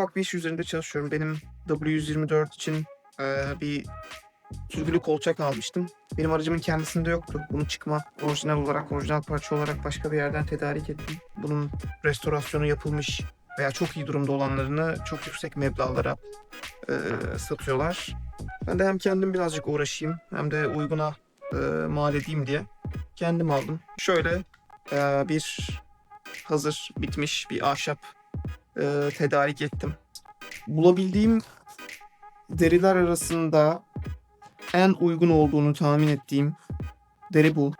ufak bir iş üzerinde çalışıyorum. Benim W124 için bir sürgülü kolçak almıştım. Benim aracımın kendisinde yoktu. Bunu çıkma, orijinal parça olarak başka bir yerden tedarik ettim. Bunun restorasyonu yapılmış veya çok iyi durumda olanlarını çok yüksek meblağlara satıyorlar. Ben de hem kendim birazcık uğraşayım hem de uyguna mal edeyim diye kendim aldım. Şöyle bir hazır bitmiş bir ahşap tedarik ettim. Bulabildiğim deriler arasında en uygun olduğunu tahmin ettiğim deri bu.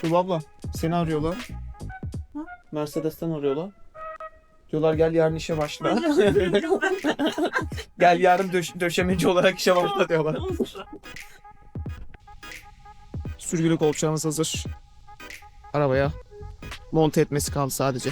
Tuğba abla seni arıyorlar. Ha? Mercedes'ten arıyorlar. Diyorlar gel yarın işe başla. Gel yarın döşemeci olarak işe başla diyorlar. Sürgülü kolçağımız hazır. Arabaya monte etmesi kaldı sadece.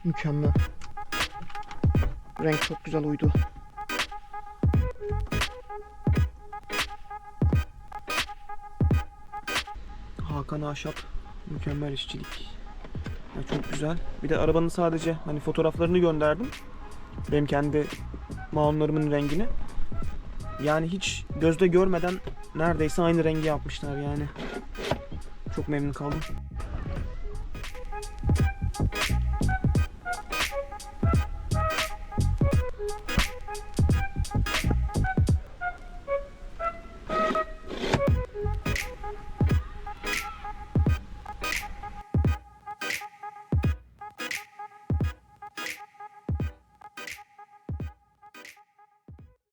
Mükemmel. Renk çok güzel uydu. Hakan Ahşap mükemmel işçilik. Ya çok güzel. Bir de arabanın sadece hani fotoğraflarını gönderdim. Benim kendi mağunlarımın rengini. Yani hiç gözde görmeden neredeyse aynı rengi yapmışlar yani. Çok memnun kaldım.